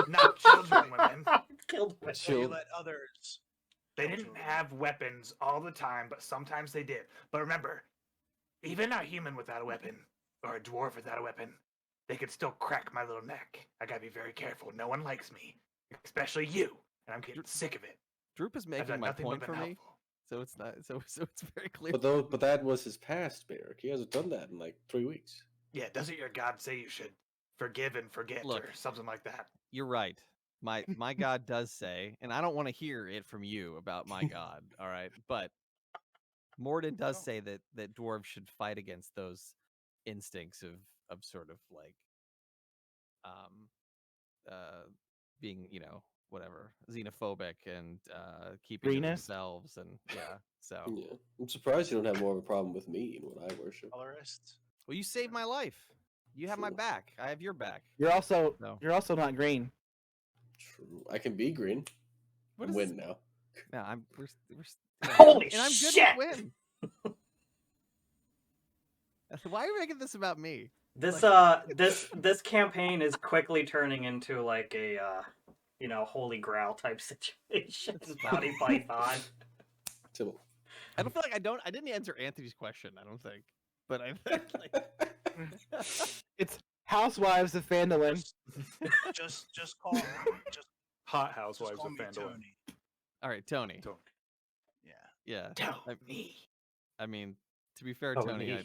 Not children, women. Killed women. So you Chill. let others. They kill didn't children. have weapons all the time, but sometimes they did. But remember, even a human without a weapon, or a dwarf without a weapon, they could still crack my little neck. I gotta be very careful. No one likes me, especially you, and I'm getting sick of it. Droop is I've making done my nothing point but for been me, helpful. so it's not. So it's very clear. But that was his past, Baerick. He hasn't done that in like 3 weeks. Yeah, doesn't your God say you should forgive and forget, Look. or something like that? You're right. My God does say, and I don't want to hear it from you about my God. All right, but Morden does say that dwarves should fight against those instincts of sort of like being, whatever, xenophobic and keeping to Greenest? themselves, and so Yeah. I'm surprised you don't have more of a problem with me and what I worship. Colorist. well, you saved my life. You have my True. back. I have your back. You're also No. not green. True. I can be green. What I'm is win now. No, we're Holy and I'm good shit! with win. Why are you making this about me? This this campaign is quickly turning into like a holy grail type situation. Bounty Python. Tibble. I don't feel like I didn't answer Anthony's question, I don't think. But I think like It's Housewives of Phandalin. Just call me. Hot Just housewives call of me Phandalin. Tony. all right, Tony. Yeah. Yeah. Tell me. I mean, to be fair, Tony. Tony,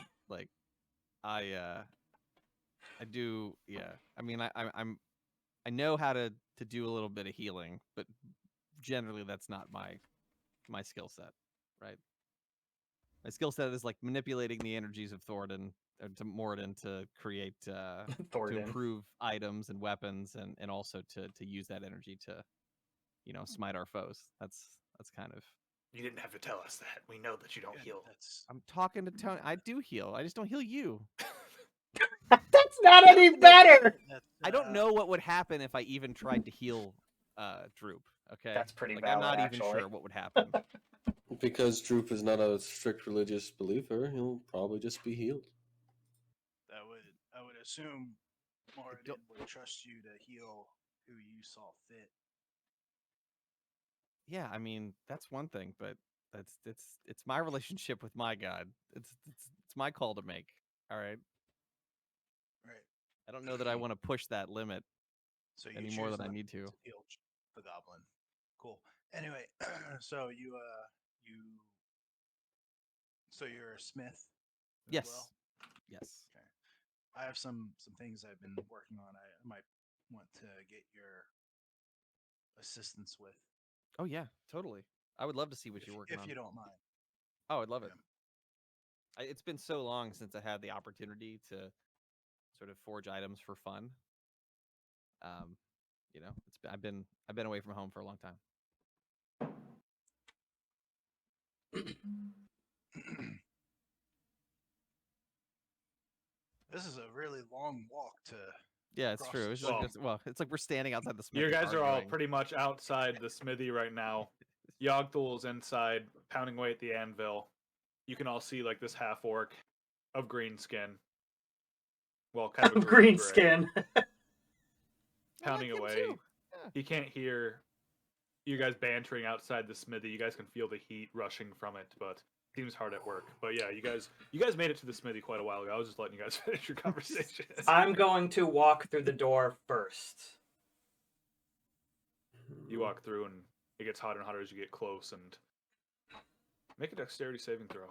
I do, yeah. I mean, I know how to do a little bit of healing, but generally that's not my skill set, right? My skill set is like manipulating the energies of Thornton to Morden to create to Thornton. improve items and weapons, and also to use that energy to smite our foes. That's kind of. You didn't have to tell us that. We know that you don't heal. I'm talking to Tony. I do heal. I just don't heal you. That's not any better. I don't know what would happen if I even tried to heal Droop. Okay, That's pretty like, valid, I'm not actually. even sure what would happen. Because Droop is not a strict religious believer, he'll probably just be healed. I would assume Moradin would trust you to heal who you saw fit. Yeah, I mean that's one thing, but it's my relationship with my God. It's my call to make. All right. Right. I don't know that I want to push that limit So you any more choose than I not need to. heal the goblin. Cool. Anyway, so so you're a smith as Yes. well? Yes. Okay. I have some things I've been working on. I might want to get your assistance with. Oh yeah, totally. I would love to see what you're working on. If you don't mind. Oh, I'd love it. Yeah. It's been so long since I had the opportunity to sort of forge items for fun. I've been away from home for a long time. This is a really long walk to. Yeah, it's Cross true. the It's street. like it's like we're standing outside the smithy. You guys are all arguing. pretty much outside the smithy right now. Yogthul's inside, pounding away at the anvil. You can all see like this half orc of green skin. Well, kind of a Green gray, skin. pounding I like him away. too. Yeah. He can't hear you guys bantering outside the smithy. You guys can feel the heat rushing from it, but seems hard at work. But yeah, you guys made it to the smithy quite a while ago. I was just letting you guys finish your conversation. I'm going to walk through the door first. You walk through, and it gets hotter and hotter as you get close. And make a dexterity saving throw.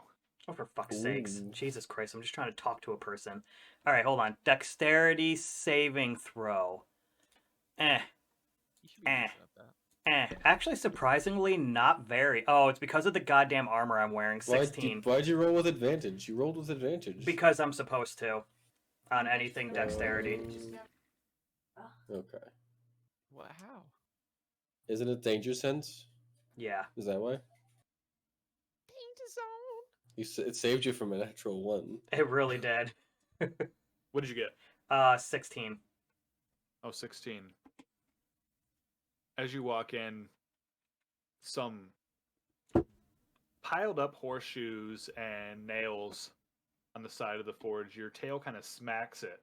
Oh, for fuck's sakes. Ooh. Jesus Christ, I'm just trying to talk to a person. All right, hold on. Dexterity saving throw. You should be decent at that. Actually, surprisingly, not very. Oh, it's because of the goddamn armor I'm wearing. 16. Why'd you roll with advantage? You rolled with advantage. Because I'm supposed to. On anything dexterity. Okay. What? How? Isn't it danger sense? Yeah. Is that why? Danger zone. It saved you from a natural one. It really did. What did you get? 16. Oh, 16. As you walk in, some piled up horseshoes and nails on the side of the forge. Your tail kind of smacks it,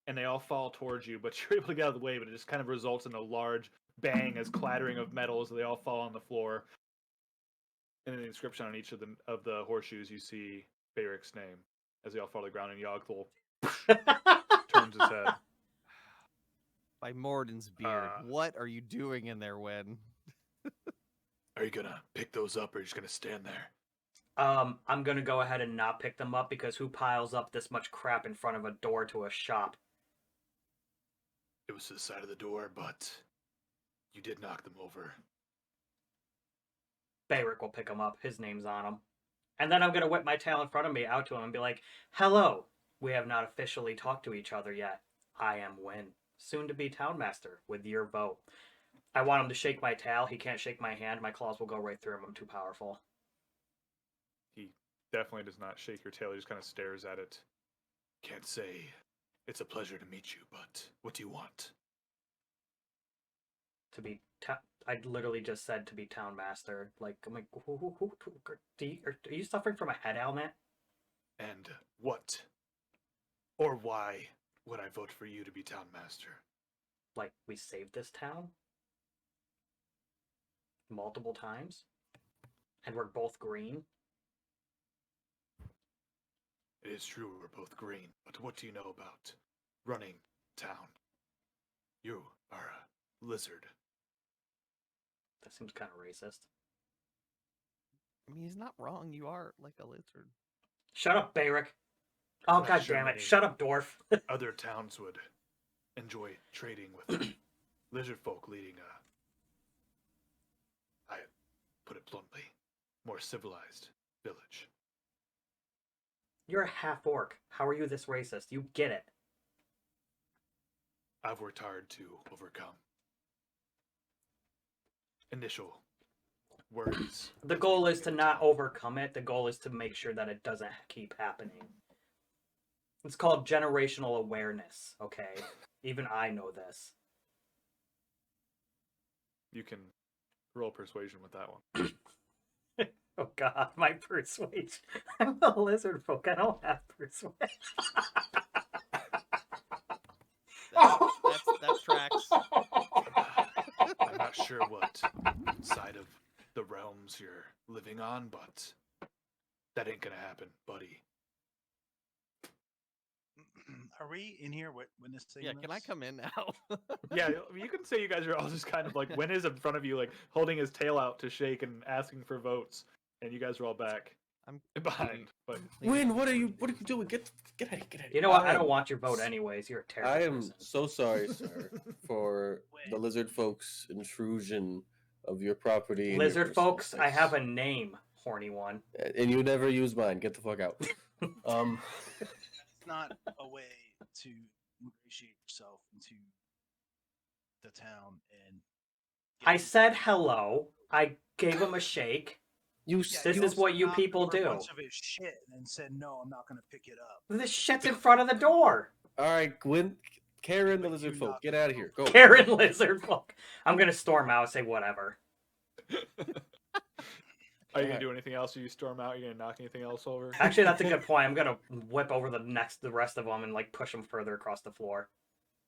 and they all fall towards you, but you're able to get out of the way, but it just kind of results in a large bang as clattering of metal as they all fall on the floor. And in the inscription on each of the horseshoes, you see Baerick's name as they all fall to the ground, and Yogthul turns his head. By Morden's beard, what are you doing in there, Wen? Are you gonna pick those up, or are you just gonna stand there? I'm gonna go ahead and not pick them up because who piles up this much crap in front of a door to a shop? It was to the side of the door, but you did knock them over. Baerick will pick them up. His name's on them. And then I'm gonna whip my tail in front of me out to him and be like, "Hello. We have not officially talked to each other yet. I am Win, soon to be Townmaster, with your vote." I want him to shake my tail. He can't shake my hand. My claws will go right through him. I'm too powerful. He definitely does not shake your tail. He just kind of stares at it. Can't say it's a pleasure to meet you, but what do you want? To be, I literally just said to be Townmaster. Like, I'm like, are you suffering from a head ailment? And what or why would I vote for you to be town master? Like, we saved this town multiple times, and we're both green. It is true we're both green, but what do you know about running town? You are a lizard. That seems kind of racist. I mean, he's not wrong. You are like a lizard. Shut up, Baerick. Oh, Not god sure damn it. many Shut up, dwarf. Other towns would enjoy trading with lizard folk leading I put it bluntly, more civilized village. You're a half-orc. How are you this racist? You get it. I've worked hard to overcome initial worries. The goal is to not overcome it. The goal is to make sure that it doesn't keep happening. It's called generational awareness, okay? Even I know this. You can roll persuasion with that one. Oh god, my persuasion. I'm a lizard folk. I don't have persuasion. That tracks. I'm not sure what side of the realms you're living on, but that ain't gonna happen, buddy. Are we in here witnessing Yeah, this? can I come in now? Yeah, you can say you guys are all just kind of like, Wen is in front of you, like holding his tail out to shake and asking for votes, and you guys are all back I'm behind. But Win, what are you doing? Get out of here. You know what? I I don't am- want your vote anyways. You're a terrible I am person. so sorry, sir, for the lizard folks' intrusion of your property. and your Lizard personal folks, I have a space. name, horny one. And you never use mine. Get the fuck out. It's not a way to ingratiate yourself into the town and. I said hello. I gave him a shake. This is what you people do. A bunch of his shit and then said, "No, I'm not going to pick it up." This shit's in front of the door. All right, Gwen, Karen, the But lizard you folk, knocked get it out of here. Go. Karen lizard folk. I'm gonna storm out and say whatever. are you gonna do anything else? Are you storm out? Are you gonna knock anything else over? Actually, that's a good point. I'm gonna whip over the rest of them and like push them further across the floor,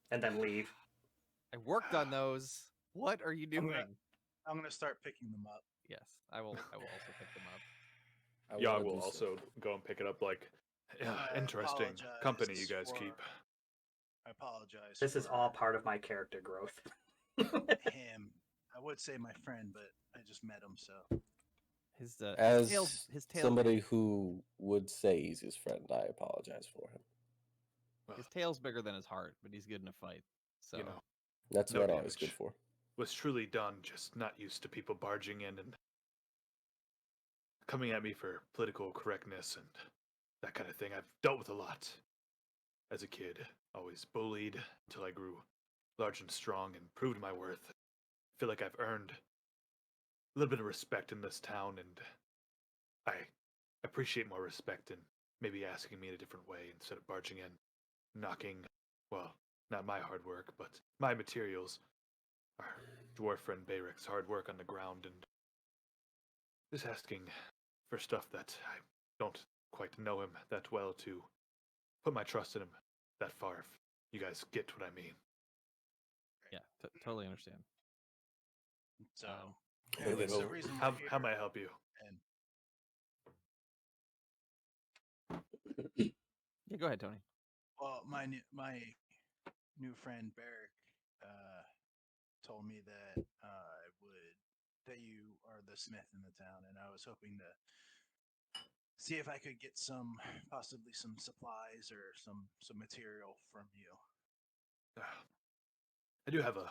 and then leave. I worked on those. What are you I'm doing? I'm going to start picking them up. Yes, I will also pick them up. I Yog wanna will do also go and pick it up. Like, yeah, I interesting apologize company you guys for- keep. I apologize. This is for all part of my character growth. him. I would say my friend, but I just met him, so. His As his tail somebody who would say he's his friend, I apologize for him. his tail's bigger than his heart, but he's good in a fight. So You know, That's No not always good damage. for. was truly done, just not used to people barging in and coming at me for political correctness and that kind of thing. I've dealt with a lot as a kid, always bullied until I grew large and strong and proved my worth. I feel like I've earned a little bit of respect in this town, and I appreciate more respect in maybe asking me in a different way instead of barging in, knocking, well, not my hard work, but my materials, our dwarf friend Baerick's hard work on the ground, and just asking for stuff that I don't quite know him that well to put my trust in him that far. If you guys get what I mean. Yeah, totally understand. So, Hand it anyways, the over. reason How we're how here, may I help you? and Yeah, go ahead, Tony. well, my new friend Baerick told me that that you are the smith in the town, and I was hoping to see if I could get possibly some supplies or some material from you. I do have a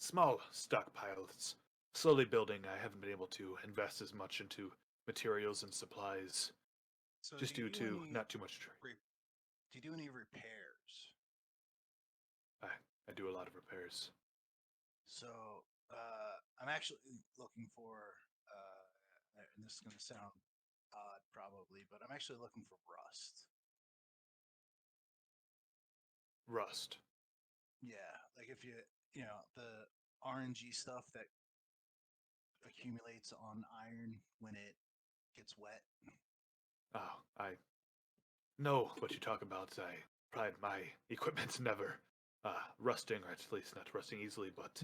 small stockpile. It's slowly building. I haven't been able to invest as much into materials and supplies So, just do due you do to any not too much trade. do you do any repairs? I do a lot of repairs. So, I'm actually looking for, and this is going to sound odd probably, but I'm actually looking for rust. Rust. Yeah, like if you know, the RNG stuff that accumulates on iron when it gets wet. Oh, I know what you talk about. I pride my equipment's never rusting, or at least not rusting easily, but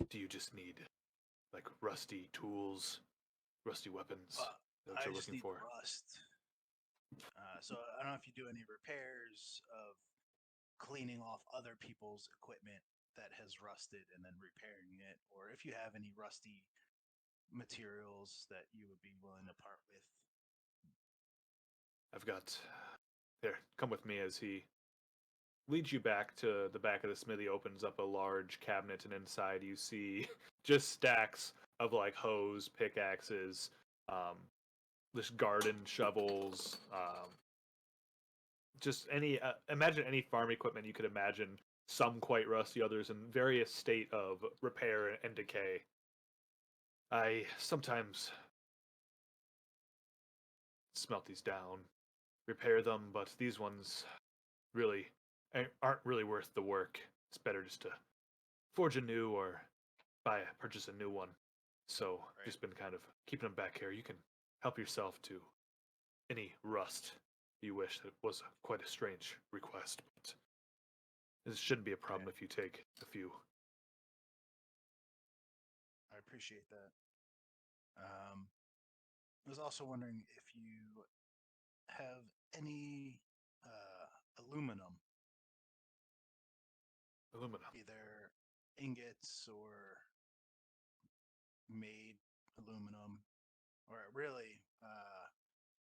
do you just need like rusty tools, rusty weapons? Is that what I you're just looking need for? rust. So I don't know if you do any repairs of cleaning off other people's equipment that has rusted and then repairing it, or if you have any rusty materials that you would be willing to part with. I've got. Here, come with me as he leads you back to the back of the smithy, opens up a large cabinet, and inside you see just stacks of like hoes, pickaxes, um, this garden shovels, just any imagine any farm equipment you could imagine, some quite rusty, others in various state of repair and decay. I sometimes smelt these down, repair them, but these ones really aren't really worth the work. It's better just to forge a new or purchase a new one. So Right. just been kind of keeping them back here. You can help yourself to any rust you wish. That was quite a strange request, but this shouldn't be a problem Okay. if you take a few. I appreciate that. I was also wondering if you have any aluminum, Aluminum. either ingots or made aluminum, or really,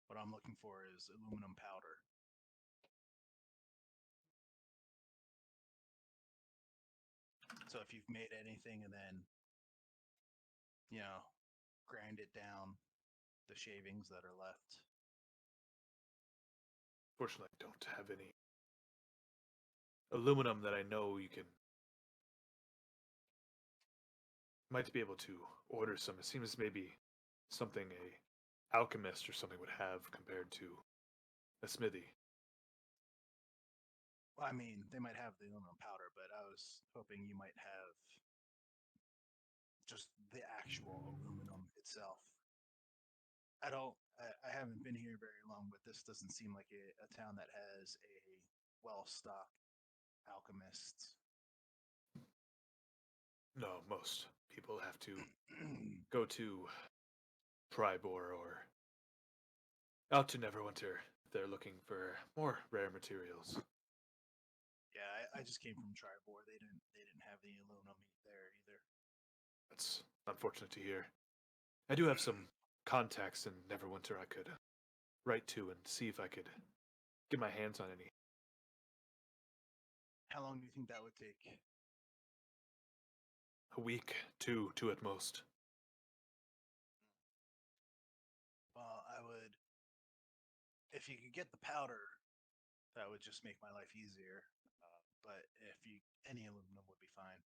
what I'm looking for is aluminum powder. So if you've made anything and then, grind it down, the shavings that are left. Fortunately, I don't have any aluminum that I know you can. Might be able to order some. It seems maybe something a alchemist or something would have compared to a smithy. Well, I mean, they might have the aluminum powder, but I was hoping you might have just the actual aluminum itself. I don't. I haven't been here very long, but this doesn't seem like a town that has a well-stocked alchemist. No, most people have to go to Tribor or out to Neverwinter if they're looking for more rare materials. Yeah, I just came from Tribor. They didn't have the aluminum there either. That's unfortunate to hear. I do have some contacts in Neverwinter I could write to and see if I could get my hands on any. How long do you think that would take? A week, two at most. Well, I would. If you could get the powder, that would just make my life easier. But if you any aluminum would be fine,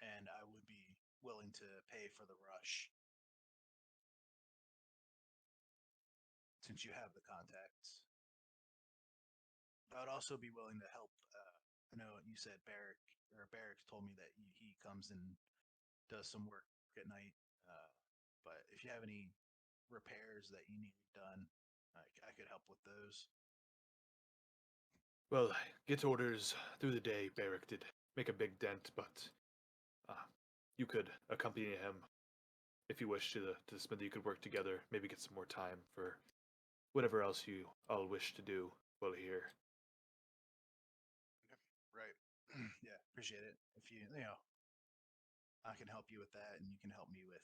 and I would be willing to pay for the rush since you have the contacts. I would also be willing to help. I know you said Baerick told me that he comes and does some work at night. But if you have any repairs that you need done, I could help with those. Well, get orders through the day. Baerick did make a big dent, but you could accompany him if you wish to the smithy. You could work together. Maybe get some more time for whatever else you all wish to do while here. Right. Yeah, appreciate it. If you know, I can help you with that, and you can help me with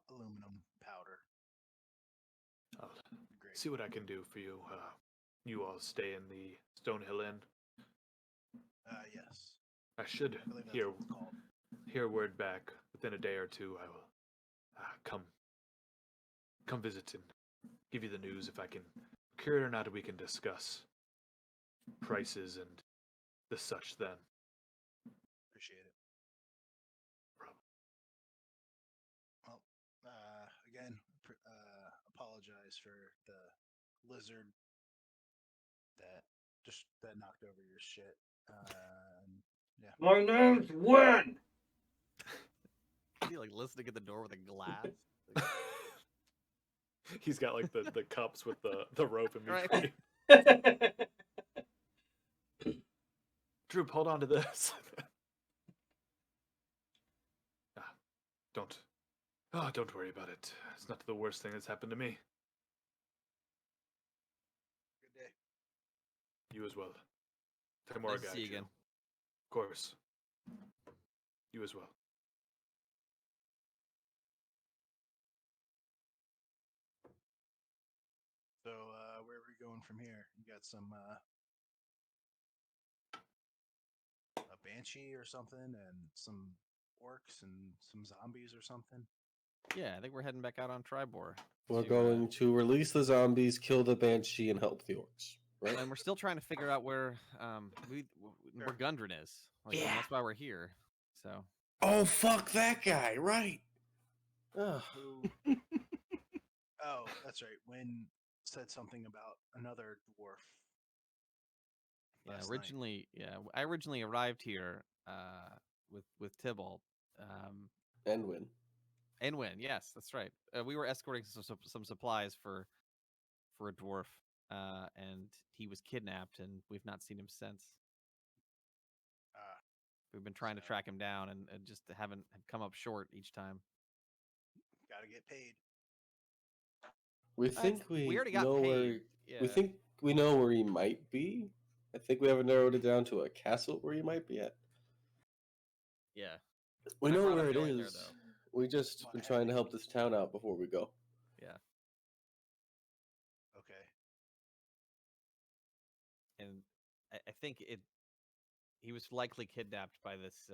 aluminum powder. I'll Great. see what I can do for you. You all stay in the Stonehill Inn. Yes. I should I believe that's hear what it's called. word back within a day or two. I will come visit and give you the news. If I can cure it or not, we can discuss prices and the such then. Appreciate it. Problem. Well, again, apologize for the lizard that knocked over your shit. Yeah. My name's Win! Is he like listening at the door with a glass? Like, He's got like the cups with the rope in Right. between. Droop, hold on to this. Don't worry about it. It's not the worst thing that's happened to me. Good day. You as well. Timora Nice to guide see you you. again. Of course. You as well. So, where are we going from here? You got some a banshee or something, and some orcs and some zombies or something. Yeah, I think we're heading back out on Tribor. We're to, going to release the zombies, kill the banshee, and help the orcs. Right? and we're still trying to figure out where where Gundren is. Like, and Yeah. that's why we're here. So Oh, fuck that guy! Right. Ugh. Who? Oh, that's right. Wynn said something about another dwarf. yeah, last night. I originally arrived here with Tybalt. And win. And Win, yes, that's right. We were escorting some supplies for a dwarf, and he was kidnapped, and we've not seen him since. We've been trying to So- track him down, and just haven't come up short each time. Gotta get paid. We think we already got know paid. where. Yeah. We think we know where he might be. I think we haven't narrowed it down to a castle where he might be at. Yeah. We I know brought where him it going there, is. though. We just Well, been I trying to think- help this town out before we go. Yeah. Okay. And I think he was likely kidnapped by this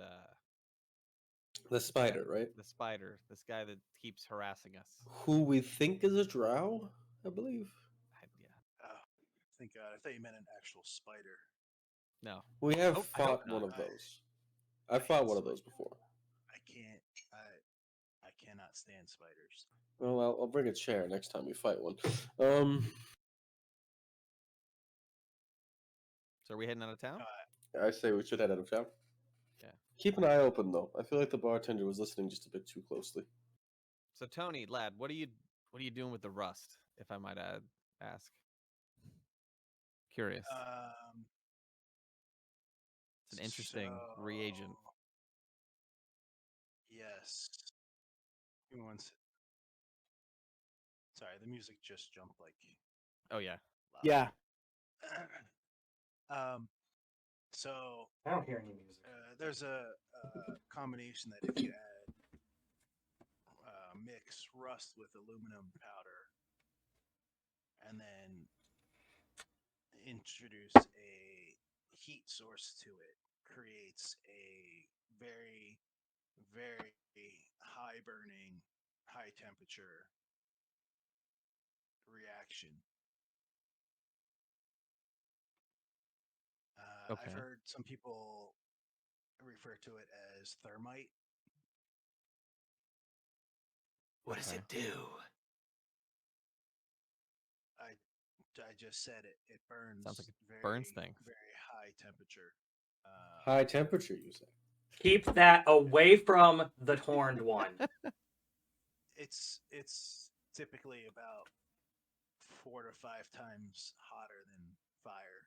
The spider, right? the spider, this guy that keeps harassing us. Who we think is a drow, I believe. Yeah. Oh, thank God. I thought you meant an actual spider. No. We have hope- I hope fought one not. of those. I fought one of those before. I can't. I cannot stand spiders. Well, I'll bring a chair next time we fight one. So are we heading out of town? I say we should head out of town. Yeah. Keep an eye open though. I feel like the bartender was listening just a bit too closely. So Tony, lad, what are you doing with the rust, if I might ask? Curious. It's an interesting reagent. so- Yes. Give me one sec. Sorry, the music just jumped like. Oh yeah. loud. Yeah. So I don't hear any music. there's a combination that if you add mix rust with aluminum powder and then introduce a heat source to it, creates a very, very high burning, high temperature reaction. Okay. I've heard some people refer to it as thermite. What does Okay. it do? I just said it. It burns. Sounds like it very, burns things. Very high temperature. High temperature, you say? Keep that away from the horned one. It's typically about 4 to 5 times hotter than fire.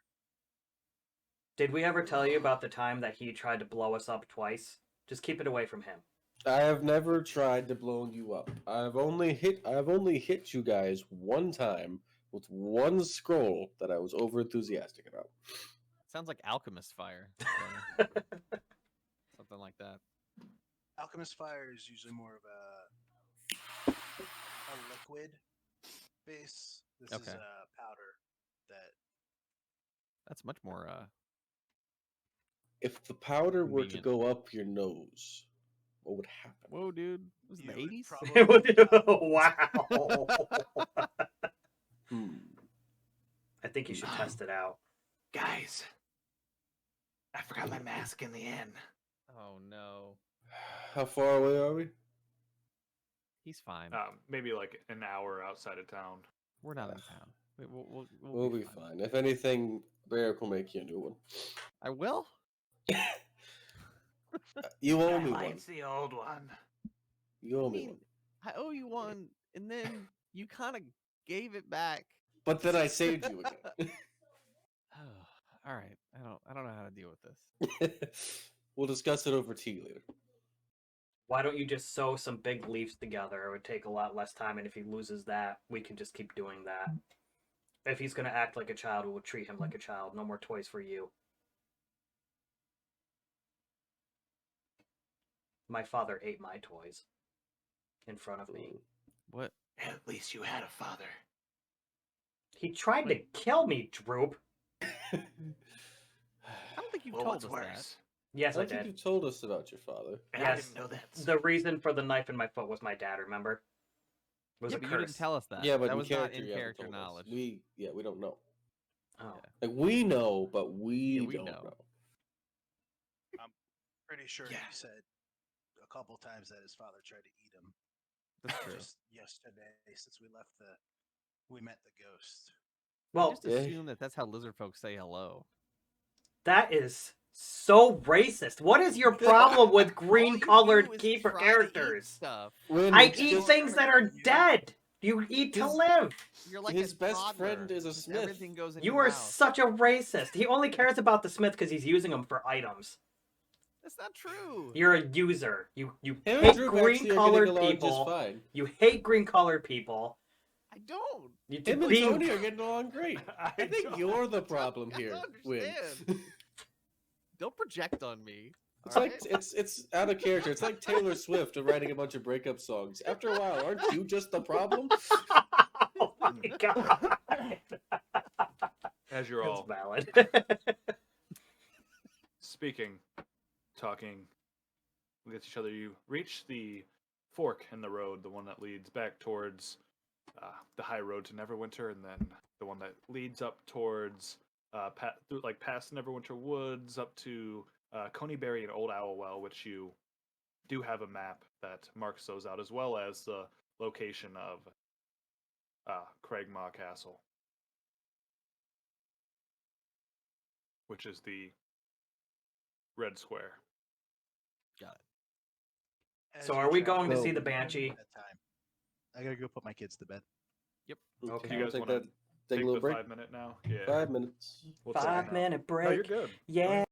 Did we ever tell you about the time that he tried to blow us up twice? Just keep it away from him. I have never tried to blow you up. I've only hit you guys one time with one scroll that I was over enthusiastic about. Sounds like alchemist fire. Something like that. Alchemist fire is usually more of a liquid base. This is Okay. a powder that That's much more If the powder were to Convenient. go up your nose, what would happen? whoa, dude. Was it you the would 80s? probably Wow. I think you should test it out. Guys, I forgot my mask in the inn. Oh no. How far away are we? He's fine. Maybe like an hour outside of town. We're not in town. We'll We'll be fine. If anything, Baerick will make you a new one. I will? You owe I me one. liked the old one. You owe I me mean, one. I owe you one, and then you kind of gave it back. But then I saved you again. All right. I don't know how to deal with this. We'll discuss it over tea later. Why don't you just sew some big leaves together? It would take a lot less time, and if he loses that, we can just keep doing that. If he's going to act like a child, we'll treat him like a child. No more toys for you. My father ate my toys in front of me. What? At least you had a father. He tried to kill me, Droop. I don't think you've Well, told what's us worse? Yes, I I don't think did. you told us about your father. And I Yes. didn't know that. The reason for the knife in my foot was my dad, remember? Was Yeah, a but curse. you didn't tell us that. Yeah, but that in was not character, in you haven't character told us. knowledge. We don't know. Oh. Yeah. Like we know, but we Yeah, we don't know. know. pretty sure Yeah. he said a couple times that his father tried to eat him. That's true. Just yesterday, since we met the ghost. I Well, just Yeah. assume that that's how lizard folks say hello. that is so racist. What is your problem with All you green-colored do is keeper try to eat characters? stuff. When I it's eat just- things that are dead. You eat to His- live. You're like His a best toddler. friend is a Just smith. Everything goes in You your are mouth. such a racist. He only cares about the smith because he's using them for items. That's not true. You're a user. You Him and hate Drew actually are getting green-colored along just people. fine. You hate green-colored people. I don't. You Him and being Tony are getting along great. I think don't- you're the problem I here, don't Win. understand. Don't project on me. It's all like right? it's out of character. It's like Taylor Swift writing a bunch of breakup songs. After a while, aren't you just the problem? Oh my god. As you're That's all valid. speaking, talking with each other, you reach the fork in the road, the one that leads back towards the high road to Neverwinter, and then the one that leads up towards through like past Neverwinter Woods up to Coneyberry and Old Owlwell, which you do have a map that marks those out, as well as the location of Craigmaw Castle, which is the red square. Got it. As So you are we travel going to see No. the Banshee? bedtime. I gotta go put my kids to bed. Okay. You guys Take wanna that. Take a Take little the break. 5 minute now? Yeah. 5 minutes. We'll take- 5-minute break. No, you're good. Yeah.